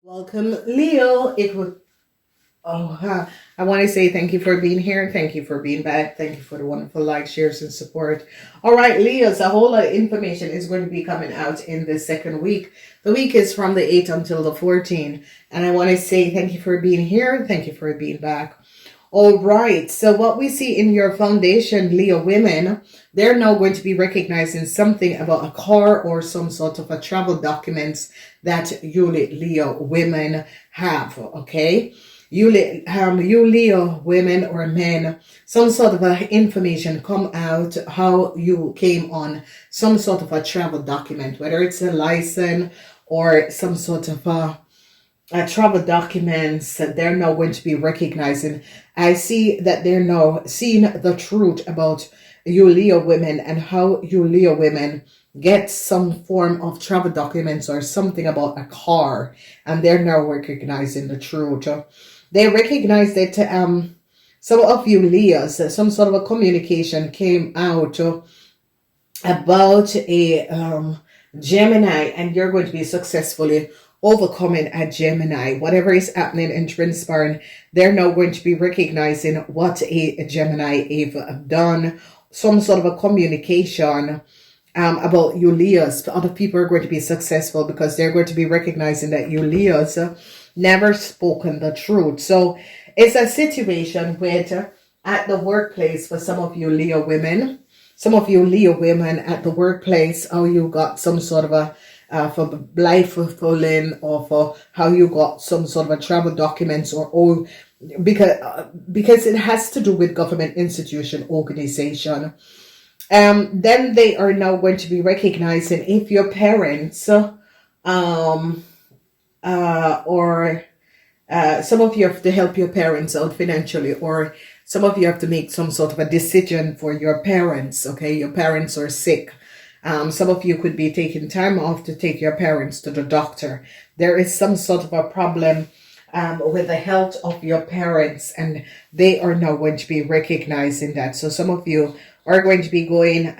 Welcome, Leo. I want to say thank you for being here. Thank you for being back. Thank you for the wonderful likes, shares, and support. All right, Leos, a whole lot of information is going to be coming out in the second week. The week is from the 8th until the 14th. And I want to say thank you for being here. Thank you for being back. All right. So what we see in your foundation, Leo women, they're now going to be recognizing something about a car or some sort of a travel documents that you Leo women have. Okay. You Leo women or men, some sort of information come out how you came on some sort of a travel document, whether it's a license or some sort of travel documents that they're now going to be recognizing. I see that they're now seeing the truth about you Leo women and how you Leo women get some form of travel documents or something about a car, and they're now recognizing the truth. They recognize that some of you Leos, some sort of a communication came out about a Gemini, and you're going to be successfully overcoming a Gemini. Whatever is happening and transpiring, they're now going to be recognizing what a Gemini have done. Some sort of a communication about you Leos. Other people are going to be successful because they're going to be recognizing that you Leos never spoken the truth. So it's a situation where at the workplace for some of you Leo women, at the workplace, how you got some sort of a for life fulfilling, or for how you got some sort of a travel documents, or because it has to do with government institution organization. Then they are now going to be recognizing if your parents or some of you have to help your parents out financially, or some of you have to make some sort of a decision for your parents. Okay, your parents are sick. Some of you could be taking time off to take your parents to the doctor. There is some sort of a problem with the health of your parents, and they are now going to be recognizing that. So some of you are going to be going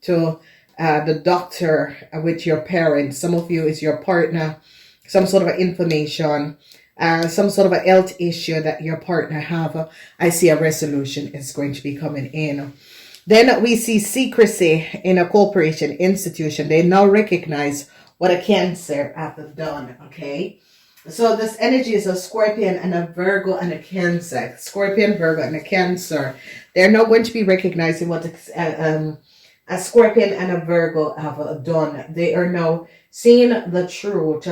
to the doctor with your parents. Some of you is your partner, some sort of information, some sort of a health issue that your partner have. I see a resolution is going to be coming in. Then we see secrecy in a corporation institution. They now recognize what a Cancer have done. Okay. So this energy is a Scorpion and a Virgo and a Cancer. Scorpion, Virgo, and a Cancer. They're now going to be recognizing what a Scorpion and a Virgo have done. They are now seeing the truth,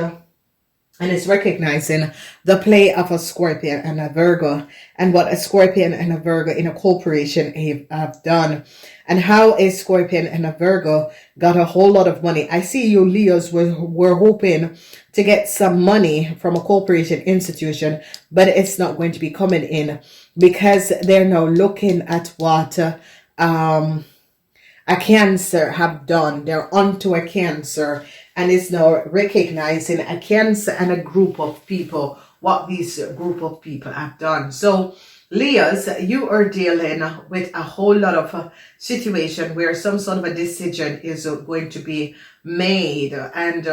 and it's recognizing the play of a Scorpion and a Virgo, and what a Scorpion and a Virgo in a corporation have done, and how a Scorpion and a Virgo got a whole lot of money. I see you Leos were hoping to get some money from a corporation institution, but it's not going to be coming in because they're now looking at what a Cancer have done. They're onto a Cancer, and is now recognizing a Cancer and a group of people, what these group of people have done. So Leos, you are dealing with a whole lot of situation where some sort of a decision is going to be made, and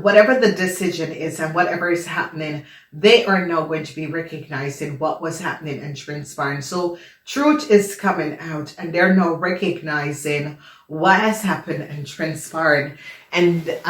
whatever the decision is and whatever is happening, they are now going to be recognizing what was happening and transpiring. So truth is coming out, and they're now recognizing what has happened and transpired, and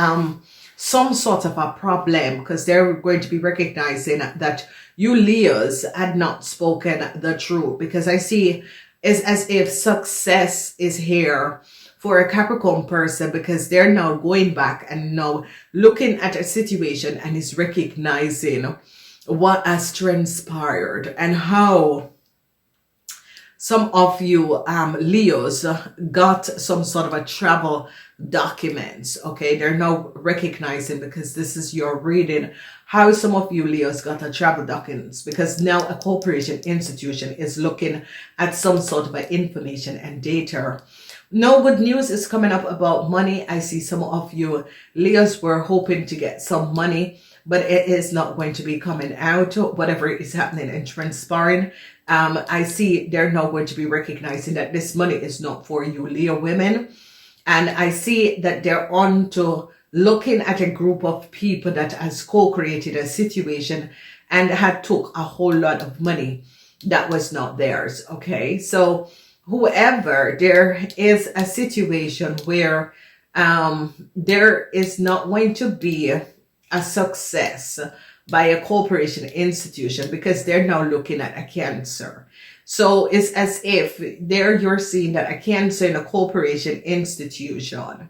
some sort of a problem, because they're going to be recognizing that you Leos had not spoken the truth, because I see it's as if success is here for a Capricorn person, because they're now going back and now looking at a situation and is recognizing what has transpired and how some of you Leos got some sort of a travel documents. Okay, they're now recognizing, because this is your reading, how some of you Leos got a travel documents, because now a corporation institution is looking at some sort of information and data. No good news is coming up about money. I see some of you Leos were hoping to get some money, but it is not going to be coming out, whatever is happening and transpiring. I see they're now going to be recognizing that this money is not for you Leo women, and I see that they're on to looking at a group of people that has co-created a situation and had took a whole lot of money that was not theirs. Okay, so whoever, there is a situation where there is not going to be a success by a corporation institution because they're now looking at a Cancer. So it's as if there you're seeing that a Cancer in a corporation institution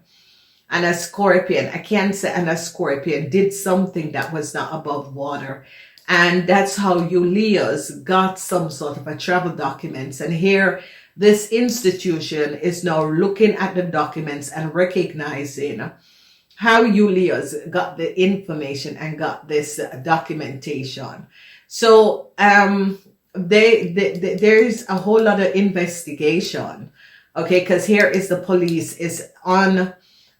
and a Scorpion, a Cancer and a Scorpion did something that was not above water. And that's how you Leos got some sort of a travel documents. And here, this institution is now looking at the documents and recognizing how you Leos got the information and got this documentation. So there's a whole lot of investigation, okay, because here is the police is on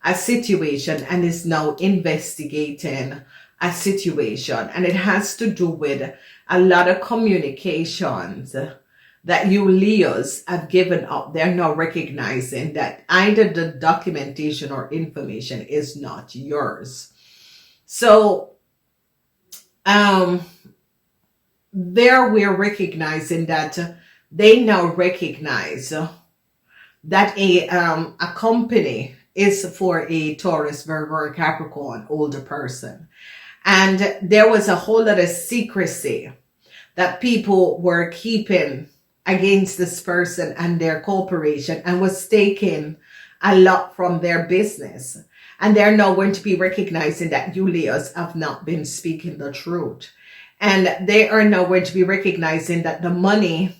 a situation and is now investigating a situation, and it has to do with a lot of communications that you Leos have given up. They're now recognizing that either the documentation or information is not yours. So there we're recognizing that they now recognize that a company is for a Taurus, Virgo, or Capricorn older person. And there was a whole lot of secrecy that people were keeping against this person and their corporation, and was taking a lot from their business. And they're now going to be recognizing that you Leos have not been speaking the truth. And they are now going to be recognizing that the money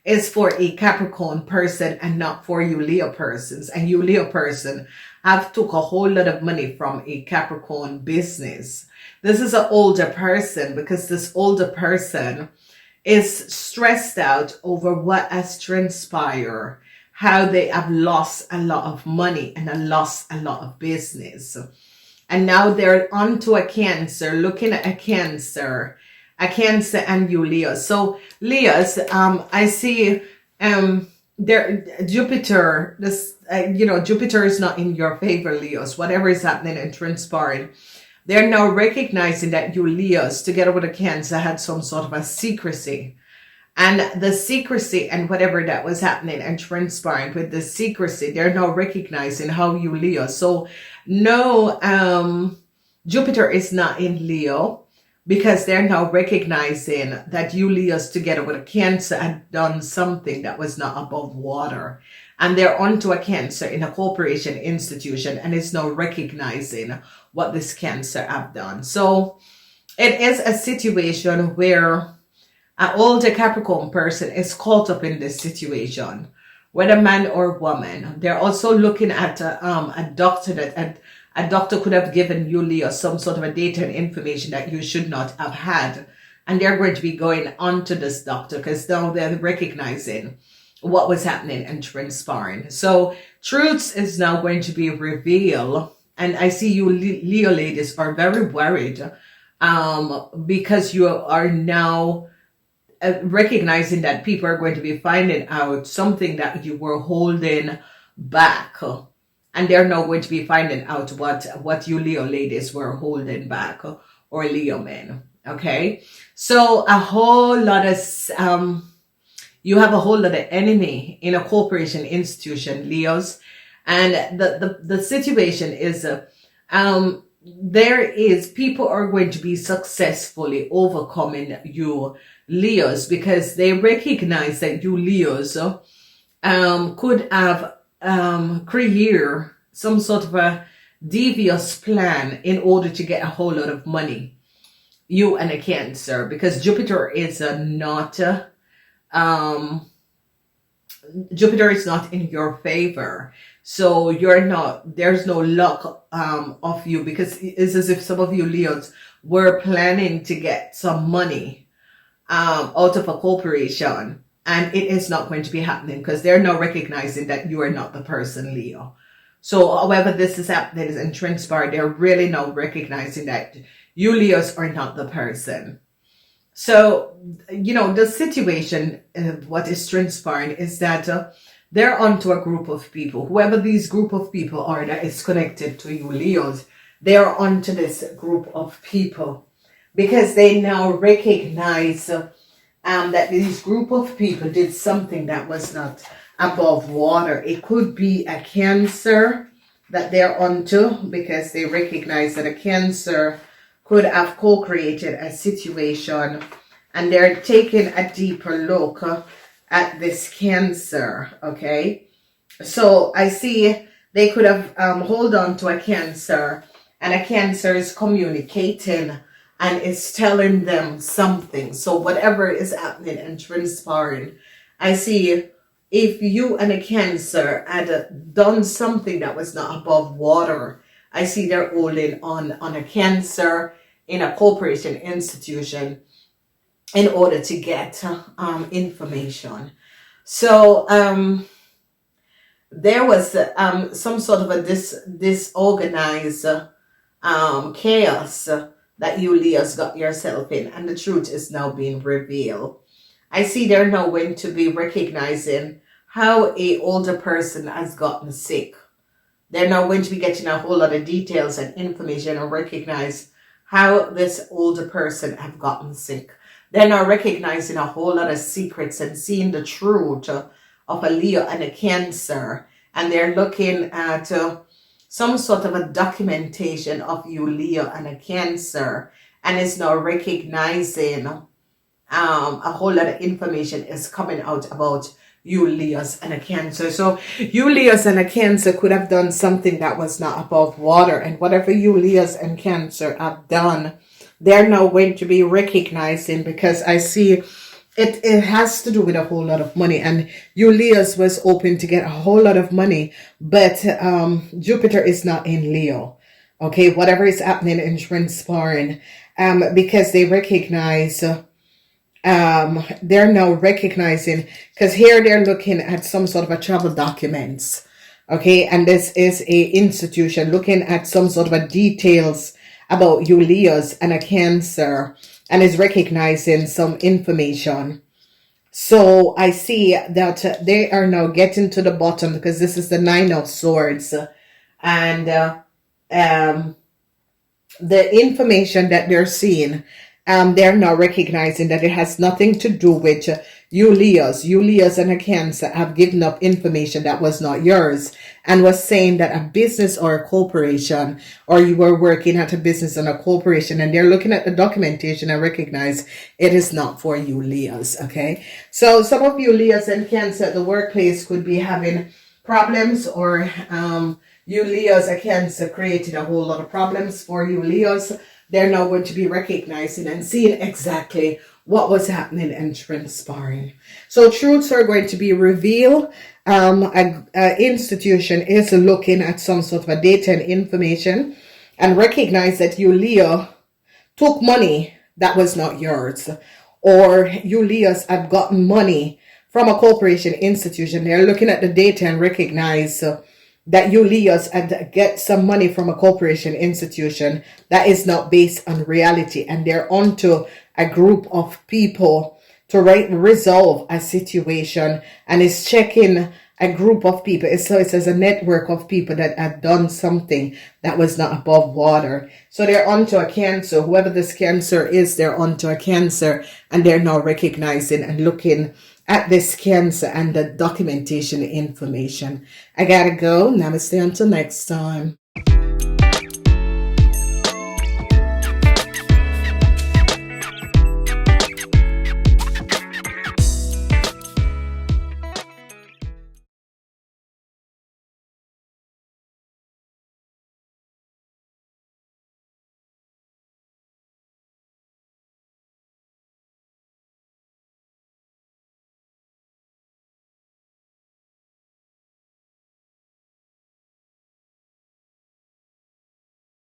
is for a Capricorn person and not for you Leo persons. And you Leo person have took a whole lot of money from a Capricorn business. This is an older person because this older person is stressed out over what has transpired, how they have lost a lot of money and lost a lot of business. And now they're onto a Cancer, looking at a Cancer and you Leos. So Leos, I see there Jupiter, this Jupiter is not in your favor, Leos. Whatever is happening and transpiring, they're now recognizing that you Leos, together with a Cancer, had some sort of a secrecy. And the secrecy and whatever that was happening and transpiring with the secrecy, they're now recognizing how you Leo. So no, Jupiter is not in Leo because they're now recognizing that you Leos together with a Cancer had done something that was not above water. And they're onto a Cancer in a corporation institution and is now recognizing what this Cancer have done. So it is a situation where an older Capricorn person is caught up in this situation, whether man or woman. They're also looking at a doctor that a doctor could have given you Leo some sort of a data and information that you should not have had. And they're going to be going on to this doctor because now they're recognizing what was happening and transpiring. So truths is now going to be revealed. And I see you Leo ladies are very worried because you are now recognizing that people are going to be finding out something that you were holding back. And they're now going to be finding out what you Leo ladies were holding back, or Leo men. Okay. So a whole lot of, you have a whole lot of enemy in a corporation institution, Leos. And the situation is, there is, people are going to be successfully overcoming you Leos because they recognize that you Leos could have create some sort of a devious plan in order to get a whole lot of money, you and a Cancer, because Jupiter is not Jupiter is not in your favor. So you're not, there's no luck of you, because it's as if some of you Leos were planning to get some money out of a corporation, and it is not going to be happening because they're now recognizing that you are not the person, Leo. So however this is happening and transpired, they're really now recognizing that you Leos are not the person. So, you know, the situation, what is transpiring is that they're onto a group of people. Whoever these group of people are that is connected to you Leos, they're onto this group of people because they now recognize that this group of people did something that was not above water. It could be a Cancer that they're onto because they recognize that a Cancer could have co-created a situation, and they're taking a deeper look at this Cancer, okay? So I see they could have hold on to a Cancer, and a Cancer is communicating and is telling them something. So whatever is happening and transpiring, I see if you and a Cancer had done something that was not above water, I see they're holding on a Cancer in a corporation institution in order to get information. So there was some sort of a disorganized chaos that you Leos got yourself in, and the truth is now being revealed. I see they're now going to be recognizing how a older person has gotten sick. They're now going to be getting a whole lot of details and information and recognize how this older person have gotten sick. They're now recognizing a whole lot of secrets and seeing the truth of a Leo and a Cancer. And they're looking at some sort of a documentation of you, Leo, and a Cancer. And it's now recognizing a whole lot of information is coming out about you, Leos, and a Cancer. So you, Leos, and a Cancer could have done something that was not above water. And whatever you, Leos, and Cancer have done, they're now going to be recognizing, because I see it has to do with a whole lot of money. And you, Leos, was hoping to get a whole lot of money, but Jupiter is not in Leo. Okay, whatever is happening and transpiring, because they recognize, they're now recognizing, because here they're looking at some sort of a travel documents. Okay, and this is a institution looking at some sort of a details about you, Leos, and a Cancer, and is recognizing some information. So I see that they are now getting to the bottom, because this is the Nine of Swords, and the information that they're seeing, they're now recognizing that it has nothing to do with you, Leos. You, Leos, and a Cancer have given up information that was not yours, and was saying that a business or a corporation, or you were working at a business and a corporation, and they're looking at the documentation and recognize it is not for you, Leos. Okay, so some of you, Leos and Cancer, at the workplace could be having problems, or you, Leos, a Cancer created a whole lot of problems for you, Leos. They're now going to be recognizing and seeing exactly what was happening and transpiring. So truths are going to be revealed. An institution is looking at some sort of a data and information, and recognize that you, Leo, took money that was not yours, or you, Leos, have gotten money from a corporation institution. They're looking at the data and recognize that you, Leos, and get some money from a corporation institution that is not based on reality, and they're onto a group of people to resolve a situation, and is checking a group of people. So it says a network of people that had done something that was not above water. So they're onto a Cancer. Whoever this Cancer is, they're onto a Cancer, and they're now recognizing and looking at this Cancer and the documentation information. I gotta go. Namaste until next time.